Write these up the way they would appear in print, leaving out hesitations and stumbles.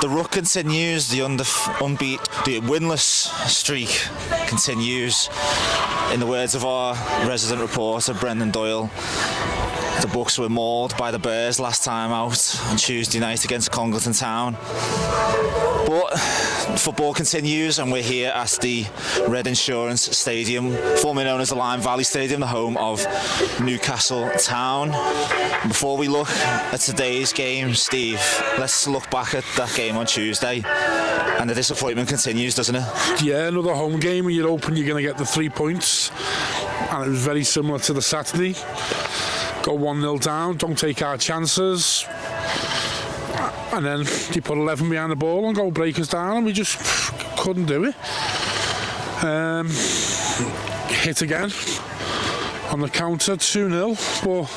The rut continues, the winless streak continues. In the words of our resident reporter, Brendan Doyle, the Bucks were mauled by the Bears last time out on Tuesday night against Congleton Town. But football continues, and we're here at the Red Insurance Stadium, formerly known as the Lime Valley Stadium, the home of Newcastle Town. Before we look at today's game, Steve, let's look back at that game on Tuesday. And the disappointment continues, doesn't it? Yeah, another home game, and you're hoping you're going to get the 3 points. And it was very similar to the Saturday. Go 1-0 down, don't take our chances. And then they put 11 behind the ball and go break us down, and we just couldn't do it. Hit again on the counter, 2-0. But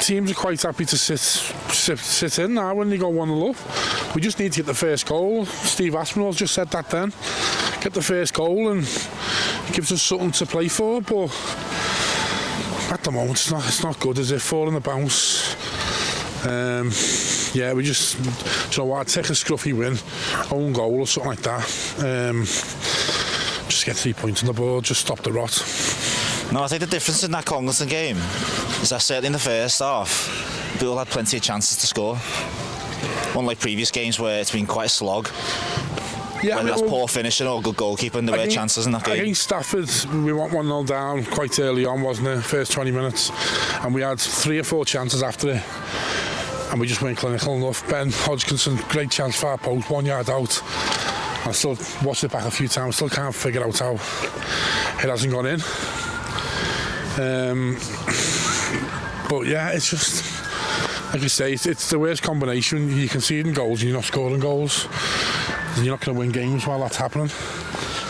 teams are quite happy to sit in now when they go 1-0 up. We just need to get the first goal. Steve Aspinall just said that then. Get the first goal and it gives us something to play for. But at the moment, it's not good, is it? 4 on the bounce. Yeah, we just, do you know what, take a scruffy win, own goal or something like that. Just get 3 points on the board, just stop the rot. No, I think the difference in that Congleton game is that certainly in the first half, Bootle had plenty of chances to score. Unlike previous games where it's been quite a slog. Yeah, whether that's poor finishing or good goalkeeping, there were chances in that game. Against Stafford, we went 1-0 down quite early on, wasn't it? First 20 minutes. And we had 3 or 4 chances after it. And we just weren't clinical enough. Ben Hodgkinson, great chance, far post, 1 yard out. I still watched it back a few times, still can't figure out how it hasn't gone in. But yeah, it's just, like I say, it's the worst combination. You can see it in goals and you're not scoring goals. You're not going to win games while that's happening.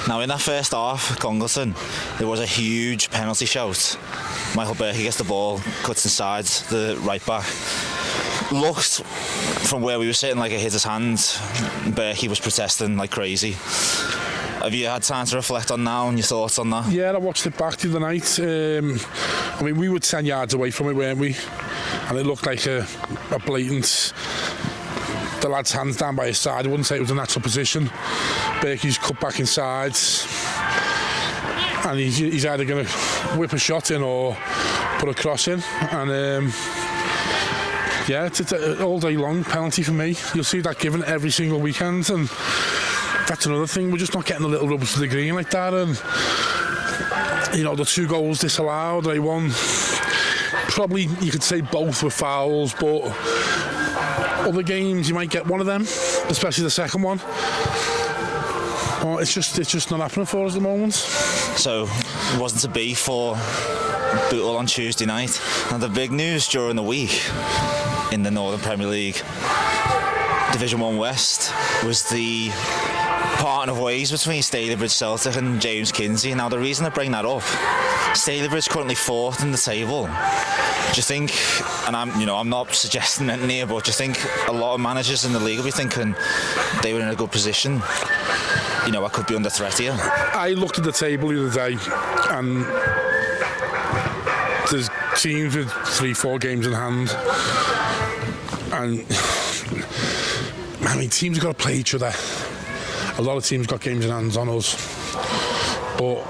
Now, in that first half, Congleton, there was a huge penalty shout. Michael Berkey gets the ball, cuts inside the right back. Looked from where we were sitting like it hit his hand. Berkey was protesting like crazy. Have you had time to reflect on now and your thoughts on that? Yeah, I watched it back the other night. I mean, we were 10 yards away from it, weren't we? And it looked like a blatant... The lad's hands down by his side. I wouldn't say it was a natural position. Berkey's cut back inside, and he's either going to whip a shot in or put a cross in. And yeah, it's an all day long penalty for me. You'll see that given every single weekend, and that's another thing. We're just not getting the little rubbers to the green like that. And you know, the 2 goals disallowed, they won. Probably you could say both were fouls, but other games you might get one of them, especially the second one. Well, it's just not happening for us at the moment. So it wasn't to be for Bootle on Tuesday night. And the big news during the week in the Northern Premier League, Division 1 West, was the parting of ways between Stalybridge, Celtic and James Kinsey. Now the reason I bring that up, Stalybridge currently 4th in the table. Do you think, and I'm not suggesting anything here, but do you think a lot of managers in the league will be thinking they were in a good position? You know, I could be under threat here. I looked at the table the other day, and there's teams with 3-4 games in hand, and I mean, teams have got to play each other. A lot of teams got games in hands on us, but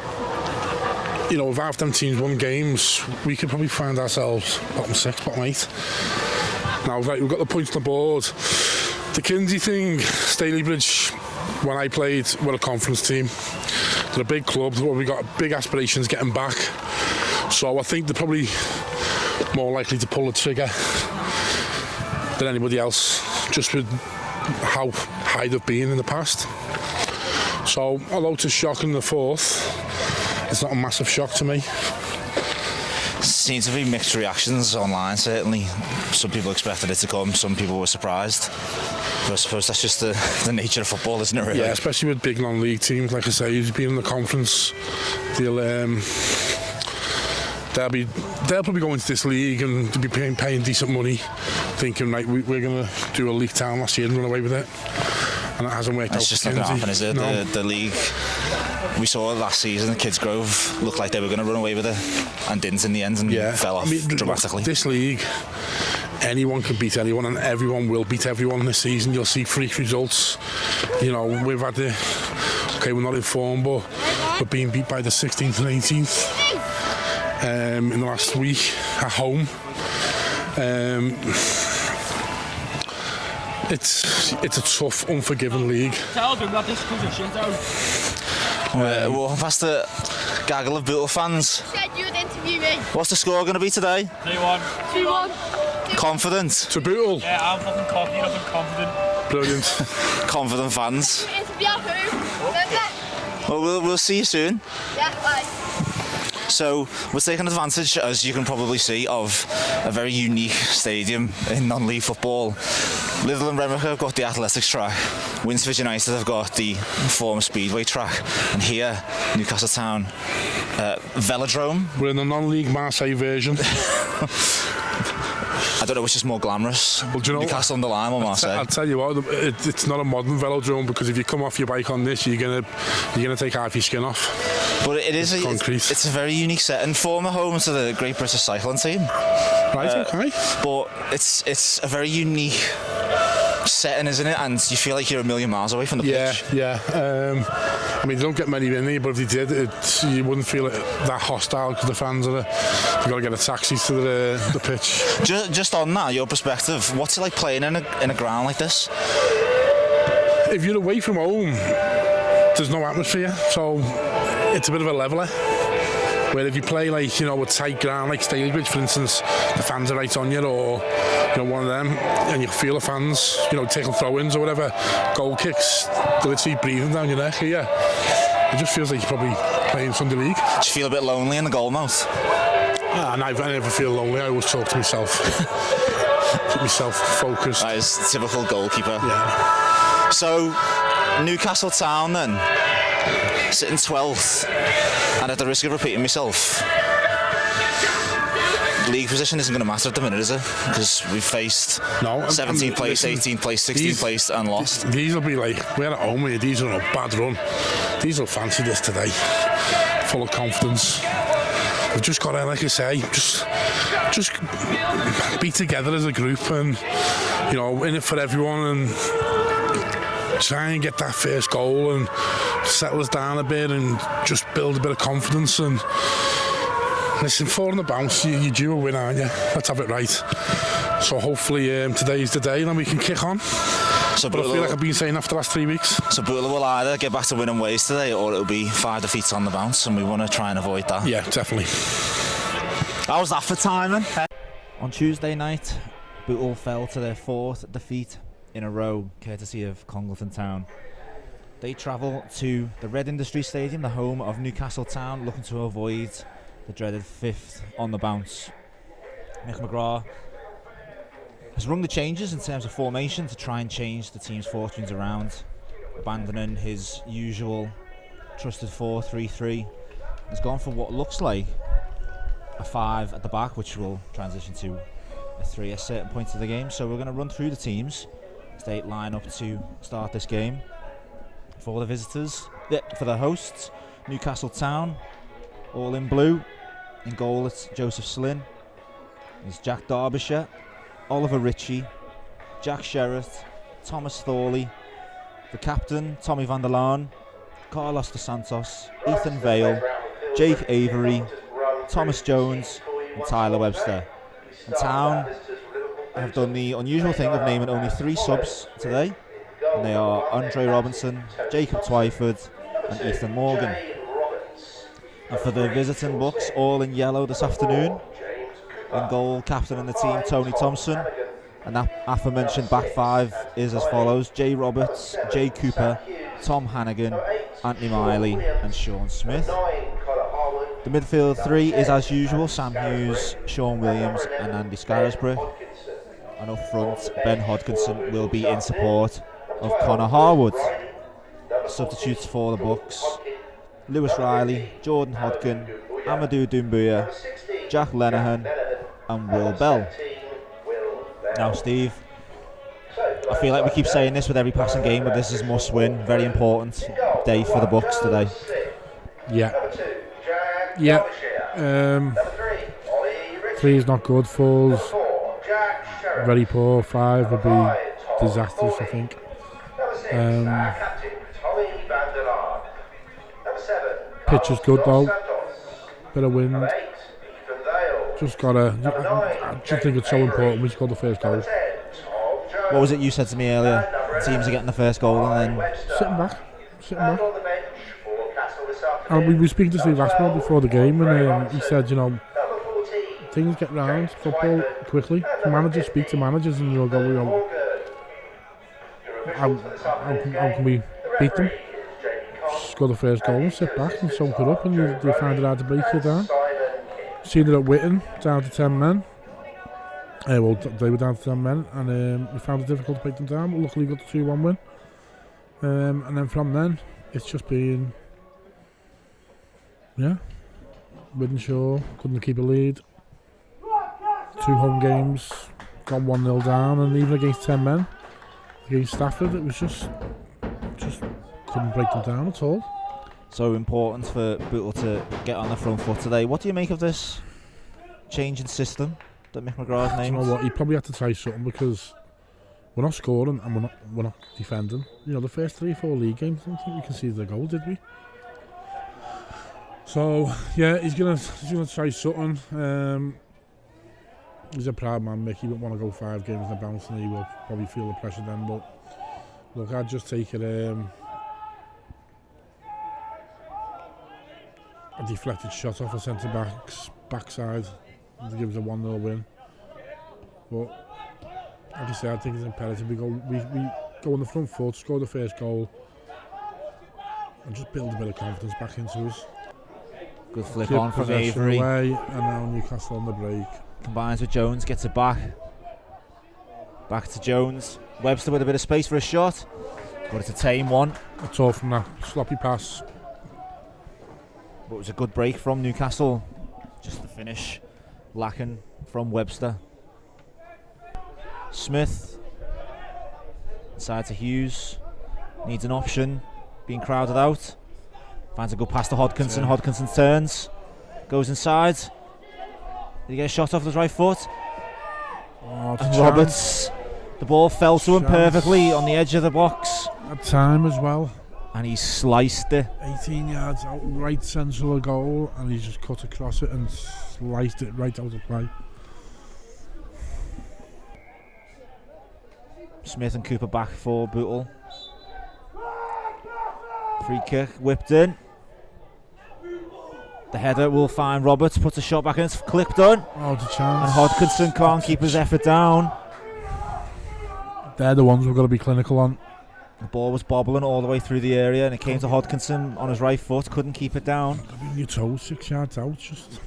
you know, if half them teams won games, we could probably find ourselves bottom 6, bottom 8. Now, right, we've got the points on the board. The Kinsey thing, Stalybridge, when I played, we're a conference team. They're a big club, we've got big aspirations getting back. So I think they're probably more likely to pull the trigger than anybody else, just with how high they've been in the past. So, although it's a shock in the 4th, it's not a massive shock to me. Seems to be mixed reactions online, certainly. Some people expected it to come, some people were surprised. But I suppose that's just the nature of football, isn't it, really? Yeah, especially with big non-league teams, like I say, who's been in the conference, they'll probably go into this league and they'll be paying decent money, thinking, right, we're going to do a League Town last year and run away with it. And it hasn't worked out. It's just not going to happen, is it? No. The league, we saw last season, Kidsgrove looked like they were going to run away with it and didn't in the end, and fell off dramatically. This league, anyone can beat anyone, and everyone will beat everyone this season. You'll see freak results. You know, we've had we're not in form, but we're being beat by the 16th and 18th in the last week at home. It's a tough, unforgiving league. Tell them that this position, We're walking past the gaggle of Bootle fans. Said you'd interview me. What's the score going to be today? 3-1. 2-1. Confident? To Bootle. Yeah, I'm fucking cocky, I'm confident. Brilliant. Confident fans. Interview who? Remember? Well, we'll see you soon. Yeah, bye. So we're taking advantage, as you can probably see, of a very unique stadium in non-league football. Little and Remicke have got the athletics track, Winsford United have got the former speedway track, and here, Newcastle Town, velodrome. We're in the non-league Marseille version. I don't know which is more glamorous, Well, do you know Newcastle on the Lime or Marseille. I'll tell you what, it's not a modern velodrome, because if you come off your bike on this, you're gonna take half your skin off. But it is concrete. It's a very unique setting, former home to the Great British Cycling Team. Right, okay. But it's a very unique setting, isn't it? And you feel like you're a million miles away from the pitch. Yeah. I mean, they don't get many in there, but if they did, you wouldn't feel it that hostile, because the fans they've got to get a taxi to the pitch. Just on that, your perspective, what's it like playing in a ground like this? If you're away from home, there's no atmosphere, so it's a bit of a leveler. Where if you play a tight ground like Stalybridge, for instance, the fans are right on you, or one of them, and you feel the fans, taking throw-ins or whatever, goal kicks, they're literally breathing down your neck. Yeah, it just feels like you're probably playing Sunday League. Do you feel a bit lonely in the goal mouth? And I never feel lonely. I always talk to myself, keep myself focused. That is typical goalkeeper. Yeah. So, Newcastle Town then, sitting 12th, and at the risk of repeating myself, league position isn't going to matter at the minute, is it? Because we've faced 17th place, 18th place, 16th place, and lost. These will be like, we're at home here, these are on a bad run. These will fancy this today, full of confidence. We've just got to, like I say, just be together as a group, and in it for everyone, and try and get that first goal and settle us down a bit, and just build a bit of confidence. And listen, 4 on the bounce, you're due a win, aren't you? Let's have it right. So hopefully today's the day, and then we can kick on. So but I feel like I've been saying that for the last 3 weeks. So Bootle will either get back to winning ways today, or it'll be 5 defeats on the bounce, and we want to try and avoid that. Yeah, definitely. How's that for timing? On Tuesday night, Bootle fell to their 4th defeat in a row, courtesy of Congleton Town. They travel to the Red Industry Stadium, the home of Newcastle Town, looking to avoid the dreaded 5th on the bounce. Mick McGraa has rung the changes in terms of formation to try and change the team's fortunes around, abandoning his usual trusted 4-3-3. Has gone for what looks like a 5 at the back, which will transition to a 3 at certain points of the game. So we're going to run through the teams as they line up to start this game. For the visitors, for the hosts, Newcastle Town, all in blue. In goal, it's Joseph Slynn. It's Jack Derbyshire, Oliver Ritchie, Jack Sherritt, Thomas Thorley, the captain, Tommy van der Laan, Carlos dos Santos, Ethan Vale, Jake Avery, Thomas Jones, and Tyler Webster. And Town have done the unusual thing of naming only 3 subs today, and they are Andre Robinson, Jacob Twyford, and Ethan Morgan. And for the visiting Bucks, all in yellow this afternoon. In goal, captain in the team, Tony Thompson. And that aforementioned back 5 is as follows: Jay Roberts, Jay Cooper, Tom Hannigan, Anthony Miley, and Sean Smith. The midfield 3 is as usual: Sam Hughes, Sean Williams, and Andy Scarisbrick. And up front, Ben Hodkinson will be in support of Connor Harwood. Substitutes for the Bucks: Lewis Riley, Jordan Hodkin, Amadou Doumbouya, Jack Lenihan, and Will Bell. Now, Steve, I feel like we keep saying this with every passing game, but this is must win. Very important day for the Bucks today. Yeah. 3 is not good. 4's very poor. 5 would be disastrous, I think. Pitch is good though. Bit of wind. Just gotta. I just think it's so important we scored the first goal. What was it you said to me earlier? Teams are getting the first goal and then Sitting back. And we were speaking to Steve Aspinall before the game, and he said, you know, things get round football quickly. Managers speak to managers, and you'll go, you know, how can we beat them? Score the first goal and sit back and soak it up, and you find it hard to break it down. Seen it at Whitton, down to 10 men. Well, they were down to 10 men, and we found it difficult to break them down, but luckily got the 2-1 win. And then from then, it's just been, Wythenshawe couldn't keep a lead. 2 home games, got 1-0 down, and even against 10 men, against Stafford, it was just couldn't break them down at all. so important for Bootle to get on the front foot today. What do you make of this change in system that Mick McGraa's You named? know what? He probably had to try something because we're not scoring and we're not defending. You know, the first 3 or 4 league games, I don't think we conceded a goal, did we? So yeah, he's gonna try something. He's a proud man, Mick. He wouldn't want to go 5 games in a bounce, and he will probably feel the pressure then. But look, I'd just take it. A deflected shot off a centre back's backside to give us a 1-0 win. But like I say, I think it's imperative we go on the front foot, score the first goal, and just build a bit of confidence back into us. Good flick Keep on from possession Avery. away, and now Newcastle on the break. Combines with Jones, gets it back. Back to Jones. Webster with a bit of space for a shot, but it's a tame one. That's all from that sloppy pass. But it was a good break from Newcastle. Just the finish lacking from Webster. Smith inside to Hughes. Needs an option. Being crowded out. Finds a good pass to Hodkinson. Yeah. Hodkinson turns. Goes inside. Did he get a shot off his right foot? Oh, And Roberts. The ball fell to him perfectly on the edge of the box. At time as well. And he sliced it. 18 yards out, right central of goal, and he just cut across it and sliced it right out of play. Smith and Cooper back for Bootle. Free kick whipped in. The header will find Roberts, puts a shot back in, it's clipped on. Oh, the And chance. Hodkinson can't keep his effort down. They're the ones we've got to be clinical on. The ball was bobbling all the way through the area and it came to Hodkinson on his right foot, couldn't keep it down. Got to be on your toes, 6 yards out, just.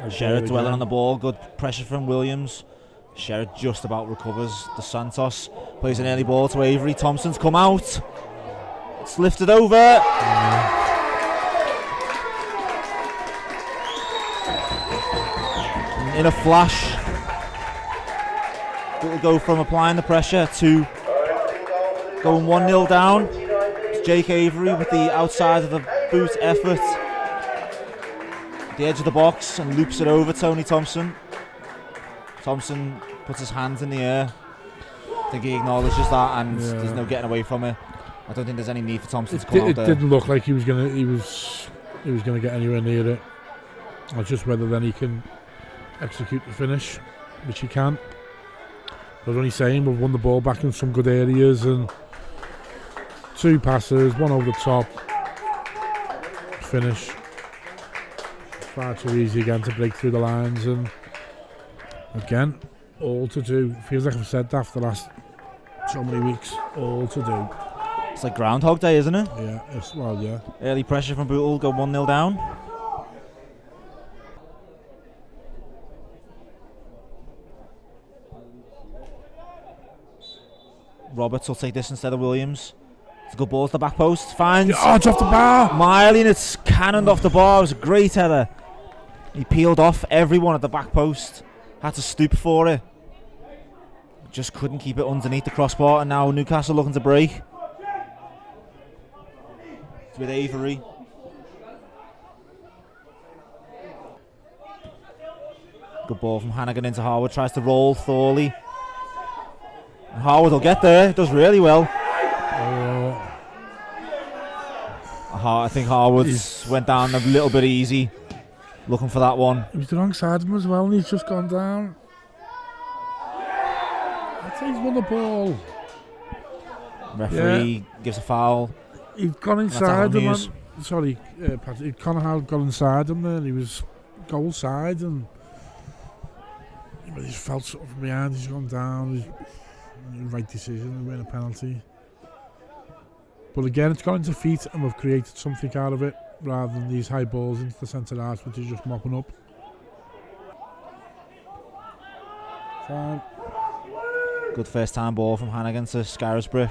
Sherrod dwelling on the ball, good pressure from Williams. Sherrod just about recovers. De Santos plays an early ball to Avery. Thompson's come out. It's lifted over. In a flash, it will go from applying the pressure to going 1-0 down. It's Jake Avery with the outside of the boot effort. The edge of the box and loops it over Tony Thompson. Thompson puts his hands in the air. I think he acknowledges that, and there's no getting away from it. I don't think there's any need for Thompson to come out It there. didn't look like he was gonna get anywhere near it. It's just whether then he can execute the finish, which he can. I was only saying we've won the ball back in some good areas, and 2 passes, 1 over the top, finish. Far too easy again to break through the lines, and again, all to do. Feels like I've said that for the last so many weeks. All to do. It's like Groundhog Day, isn't it? Yeah, yeah. Early pressure from Bootle, go 1-0 down. Roberts will take this instead of Williams. It's a good ball to the back post. Finds Oh, it's off the bar! Miley, and it's cannoned off the bar. It was a great header. He peeled off everyone at the back post. Had to stoop for it. Just couldn't keep it underneath the crossbar, and now Newcastle looking to break. It's with Avery. Good ball from Hannigan into Harwood. Tries to roll Thorley. And Harwood will get there. Does really well. I think Harwood went down a little bit easy. Looking for that one. He was the wrong side of him as well, and he's just gone down. I'd say he's won the ball. Referee gives a foul. He'd gone inside him. Sorry, Patrick. Conor had gone inside him there. He was goal side, and he's felt sort of from behind. He's gone down. Right decision. Win a penalty. But again, it's gone into feet, and we've created something out of it, rather than these high balls into the centre half, which is just mopping up. Time. Good first time ball from Hannigan to Scarisbrick.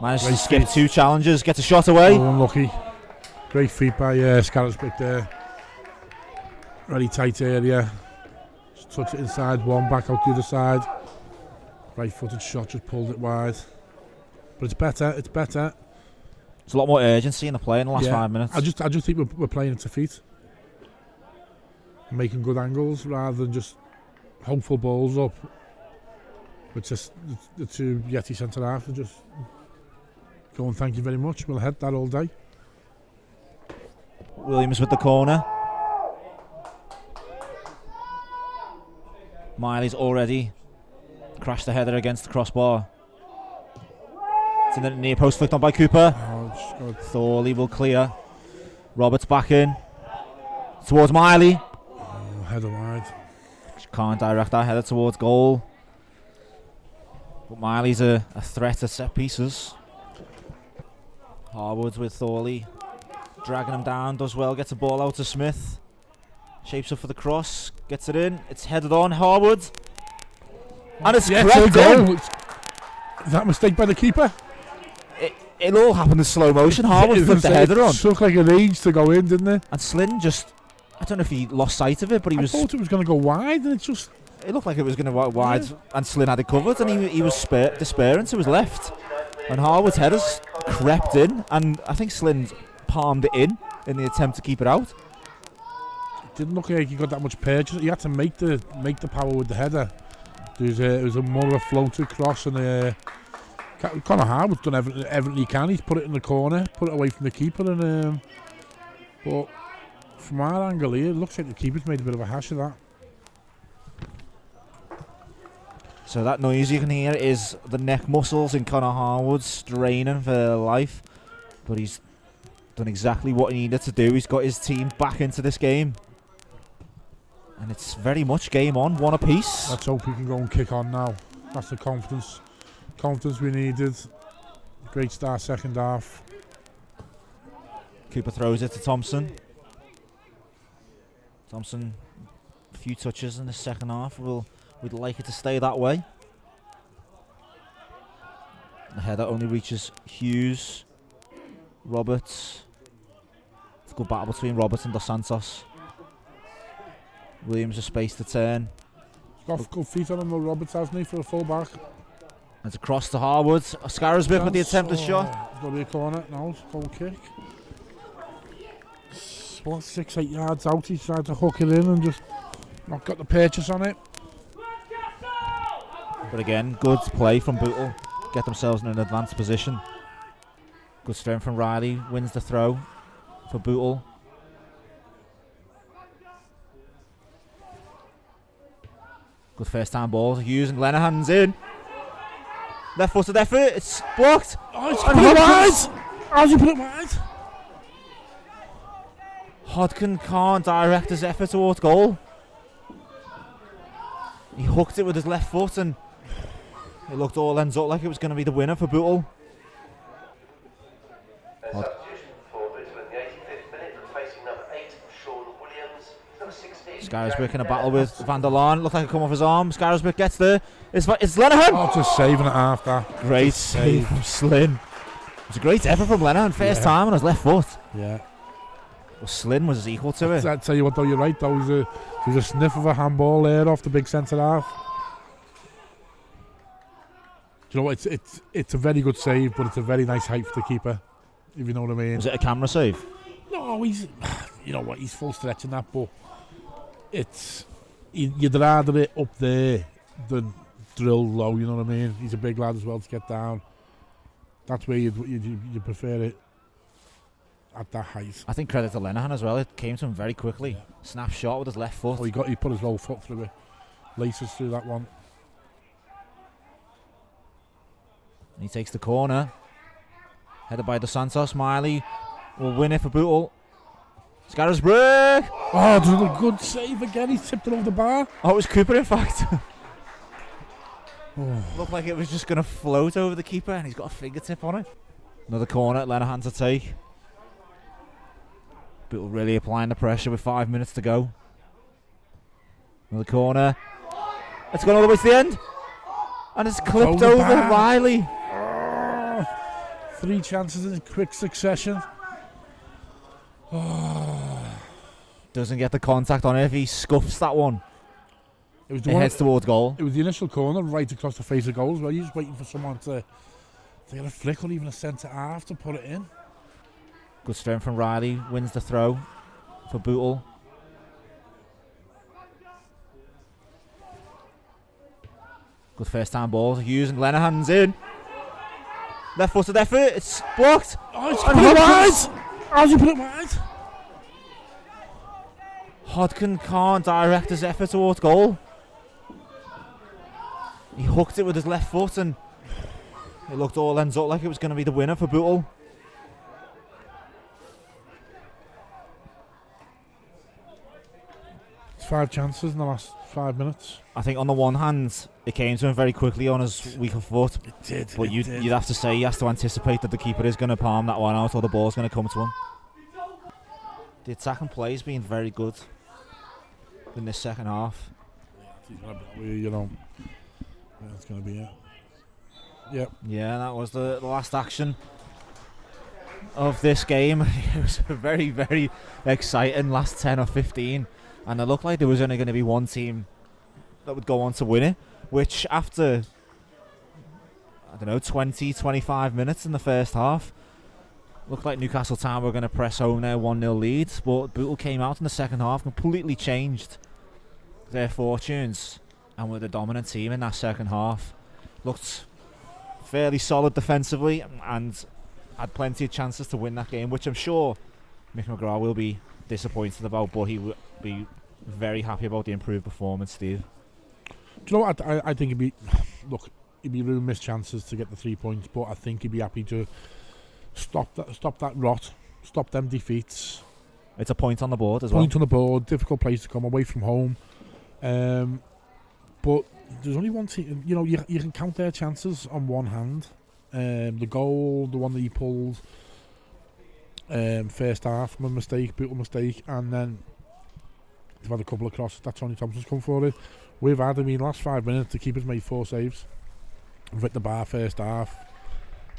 Managed to skip 2 challenges, gets a shot away. Oh, unlucky. Great feet by Scarisbrick there. Very tight area. Just touch it inside one, back out the other side. Right footed shot, just pulled it wide. But it's better. There's a lot more urgency in the play in the last 5 minutes. I just think we're playing it to feet. Making good angles rather than just hopeful balls up. But just the 2 Yeti centre half are just going, thank you very much. We'll head that all day. Williams with the corner. Miley's already crashed the header against the crossbar. It's in the near post, flicked on by Cooper. Thorley will clear. Roberts back in. Towards Miley. Header wide. Can't direct that header towards goal. But Miley's a threat at set pieces. Harwood with Thorley. Dragging him down, does well, gets a ball out to Smith. Shapes up for the cross, gets it in. It's headed on, Harwood. And it's crept in. Is that a mistake by the keeper? It all happened in slow motion. Harwood flipped the header on. It looked like an age to go in, didn't it? And Slynn just, I don't know if he lost sight of it, but I thought it was going to go wide, and it looked like it was going to go wide, and Slynn had it covered, and he was despairing to his left. And Harwood's headers crept in, and I think Slynn palmed it in the attempt to keep it out. It didn't look like he got that much purchase. He had to make the power with the header. It was a more of a floated cross, and Conor Harwood's done everything he can. He's put it in the corner, put it away from the keeper, and but from our angle here, it looks like the keeper's made a bit of a hash of that. So that noise you can hear is the neck muscles in Conor Harwood straining for their life, but he's done exactly what he needed to do. He's got his team back into this game, and it's very much game on, 1 apiece. Let's hope we can go and kick on now. That's the confidence we needed. Great start second half. Cooper throws it to Thompson. Thompson, a few touches in the second half. We'd like it to stay that way. The header only reaches Hughes. Roberts. It's a good battle between Roberts and Dos Santos. Williams a space to turn. He's got good feet on him, Roberts, hasn't he, for a full back. It's across to Harwood. Scarisbrick with the attempted shot. He's got to be a corner now, goal kick. 6-8 yards out, he's tried to hook it in and just not got the purchase on it. But again, good play from Bootle. Get themselves in an advanced position. Good strength from Riley. Wins the throw for Bootle. Good first time ball. Hughes and Lenihan's in. Left footed effort. It's blocked. Oh, it's put it wide. How's he put it wide? Hodkin can't direct his effort towards goal. He hooked it with his left foot, and it looked all ends up like it was going to be the winner for Bootle. Scarisbrick in a battle with Van der Laan. Looked like it come off his arm. Scarisbrick gets there. It's Lenihan. Oh, just saving it half that. Great save from Slynn. It was a great effort from Lenihan. First time on his left foot. Yeah. Well, Slynn was equal to it. I tell you what, though, you're right. There was a sniff of a handball there off the big centre half. Do you know what? It's a very good save, but it's a very nice height for the keeper. If you know what I mean. Was it a camera save? No, he's. You know what? He's full stretching that, but it's you'd rather it up there than drill low, you know what I mean? He's a big lad as well to get down. That's where you prefer it at that height. I think credit to Lenihan as well. It came to him very quickly. Yeah. Snap shot with his left foot. Oh, he put his whole foot through it. Laces through that one. And he takes the corner. Headed by Dos Santos. Miley will win it for Bootle. Scarra's break. Oh, there's a good save again. He's tipped it over the bar. Oh, it was Cooper, in fact. Looked like it was just going to float over the keeper, and he's got a fingertip on it. Another corner, Lenihan to take. Bootle really applying the pressure with 5 minutes to go. Another corner. It's gone all the way to the end. And it's clipped over Riley. 3 chances in quick succession. Doesn't get the contact on it. If he scuffs that one, It heads towards goal. It was the initial corner right across the face of goals where you're just waiting for someone to get a flick or even a centre half to put it in. Good strength from Riley. Wins the throw for Bootle. Good first time ball. Hughes and Lenihan's in. Left footed effort. It's blocked. Oh, it's put it wide. How's he put it wide? Hodkin can't direct his effort towards goal. He hooked it with his left foot and it looked all ends up like it was going to be the winner for Bootle. It's 5 chances in the last 5 minutes. I think on the one hand, it came to him very quickly on his weaker foot. It did. But you'd have to say he has to anticipate that the keeper is going to palm that one out or the ball's going to come to him. The attacking play has been very good in this second half. You know, that's going to be it. Yep. Yeah, that was the last action of this game. It was a very, very exciting last 10 or 15. And it looked like there was only going to be one team that would go on to win it, which after, 20, 25 minutes in the first half, looked like Newcastle Town were going to press home their 1-0 lead, but Bootle came out in the second half, completely changed their fortunes, and were the dominant team in that second half. Looked fairly solid defensively and had plenty of chances to win that game, which I'm sure Mick McGraa will be disappointed about, but he will be very happy about the improved performance, Steve. Do you know what? I think he'd be ruined missed chances to get the 3 points, but I think he'd be happy to stop that rot, stop them defeats. It's a point on the board as well. Point on the board, difficult place to come away from home. But there's only one team, you can count their chances on one hand. The goal, the one that he pulled first half, a mistake, Bootle mistake, and then they've had a couple of crosses that Tony Thompson's come for it. We've had, last 5 minutes, the keeper's made 4 saves. We've hit the bar first half.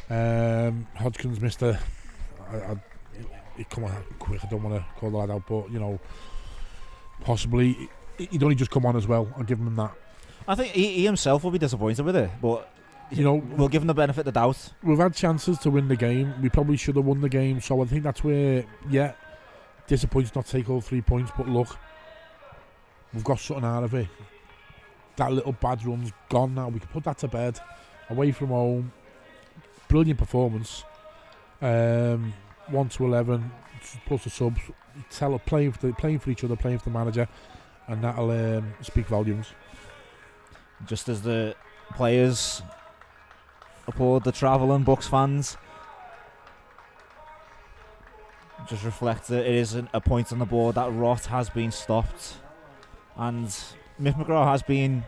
Hodgkins missed it come on quick, I don't want to call the lad out, but possibly he'd only just come on as well. I'll give him that. I think he himself will be disappointed with it, but we'll give him the benefit of the doubt. We've had chances to win the game. We probably should have won the game, so I think that's where, disappointed not to take all 3 points, but look, we've got something out of it. That little bad run's gone now. We can put that to bed. Away from home, brilliant performance. 1 to 11 plus the subs. Playing for each other, playing for the manager, and that'll speak volumes. Just as the players applaud the travelling Bucks fans, just reflect that it isn't a point on the board. That rot has been stopped, and Mick McGraa has been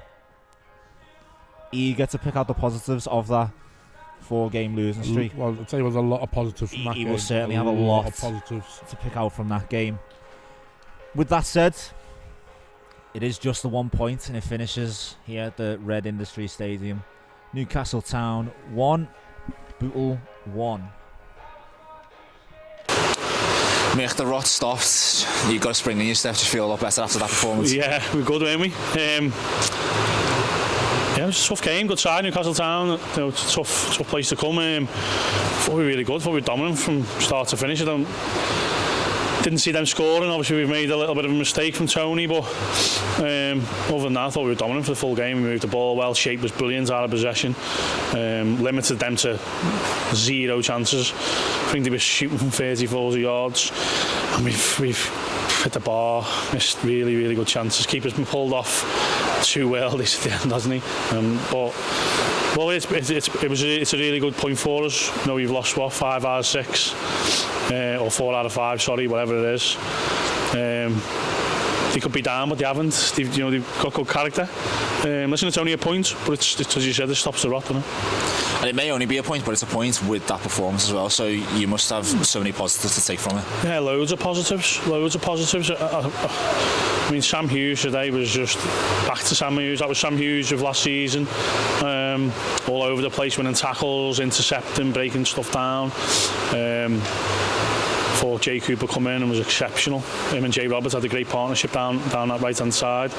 eager to pick out the positives of that 4-game losing streak. Well, I'd say there was a lot of positives from that game. He will certainly have a lot of positives to pick out from that game. With that said, it is just the 1 point, and it finishes here at the Red Industry Stadium. Newcastle Town 1, Bootle 1. Mick, the rot stopped. You've got a spring in your step. Just feel a lot better after that performance. Yeah, we're good, weren't we? It was a tough game, good side, Newcastle Town. It's a tough place to come. Thought we were really good, thought we were dominant from start to finish. Didn't didn't see them scoring. Obviously we've made a little bit of a mistake from Tony, but other than that I thought we were dominant for the full game. We moved the ball well, shape was brilliant out of possession, limited them to 0 chances. I think they were shooting from 30-40 yards, and we've hit the bar, missed really good chances. Keeper's been pulled off too well this at the end, hasn't he? But well, it's a really good point for us. You know, we've lost 5 out of 6, or 4 out of 5, sorry, whatever it is. They could be down, but they haven't. They've got good character. Listen, it's only a point, but it's as you said, it stops the rot, doesn't it? And it may only be a point, but it's a point with that performance as well, so you must have so many positives to take from it. Yeah, loads of positives. I mean, Sam Hughes today was just back to Sam Hughes. That was Sam Hughes of last season. All over the place, winning tackles, intercepting, breaking stuff down. Thought Jay Cooper come in and was exceptional. Him and Jay Roberts had a great partnership down that right hand side.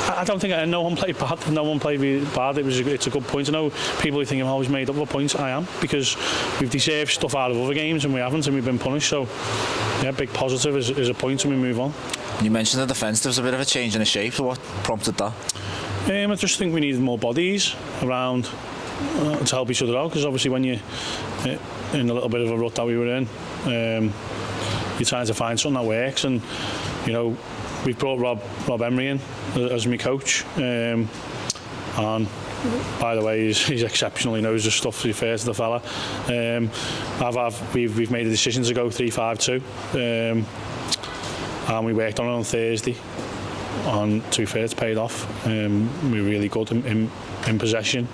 I don't think no one played bad. No one played really bad. It's a good point. I know people who think I'm always made up of points. I am, because we've deserved stuff out of other games and we haven't, and we've been punished. So yeah, big positive is a point, and we move on. You mentioned the defence. There was a bit of a change in the shape. So what prompted that? I just think we needed more bodies around to help each other out, because obviously when you're in a little bit of a rut that we were in, you're trying to find something that works. And you know, we've brought Rob Emery in as my coach, and by the way, he's exceptional. He knows the stuff. To be fair to the fella, we've made a decision to go 3-5-2, and we worked on it on Thursday. And to be fair, it's paid off. We're really good in possession.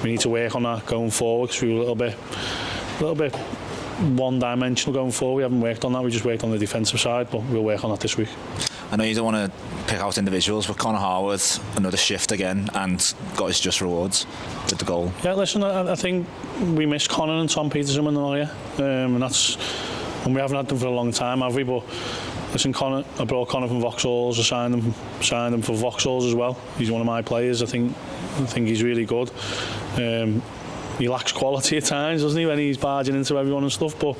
We need to work on that going forward, because we were a little bit one-dimensional going forward. We haven't worked on that. We just worked on the defensive side, but we'll work on that this week. I know you don't want to pick out individuals, but Connor Harwood, another shift again, and got his just rewards with the goal. Yeah, listen, I think we missed Connor and Tom Peterson in the area, and we haven't had them for a long time, have we? But listen, I brought Connor from Vauxhalls. I signed him for Vauxhalls as well. He's one of my players. I think he's really good. He lacks quality at times, doesn't he, when he's barging into everyone and stuff, but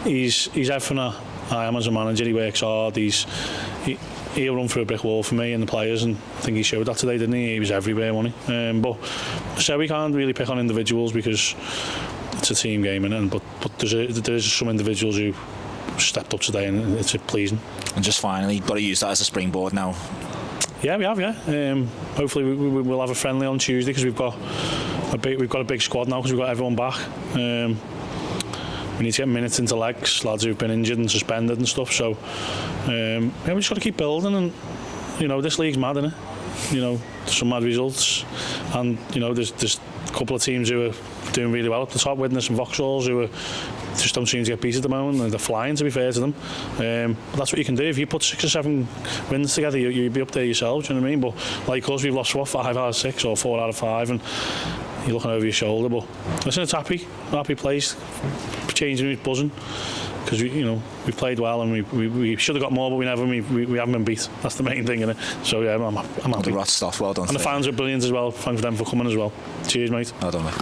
he's everything I am as a manager. He works hard. He'll run through a brick wall for me and the players, and I think he showed that today, didn't he? He was everywhere, wasn't he? But so we can't really pick on individuals because it's a team game, but there's some individuals who stepped up today, and it's pleasing. And just finally, got to use that as a springboard now. Yeah, we have. Yeah. Hopefully we'll have a friendly on Tuesday, because we've got a big squad now, because we've got everyone back. We need to get minutes into legs, lads who've been injured and suspended and stuff. So we just got to keep building, and you know, this league's mad, isn't it? You know, some mad results, and you know, there's a couple of teams who are doing really well up the top. Widnes and Vauxhalls, who just don't seem to get beat at the moment, and they're flying, to be fair to them. But that's what you can do. If you put 6 or 7 wins together, you'd be up there yourself. Do you know what I mean? But like us, we've lost 5 out of 6 or 4 out of 5, and you're looking over your shoulder. But listen, it's happy place. Changing, it's buzzing, because we've played well, and we should have got more, but we haven't been beat. That's the main thing, innit? So yeah, I'm happy. The rat stuff, well done. And the fans are brilliant as well. Thanks for them for coming as well. Cheers, mate. Well done, mate.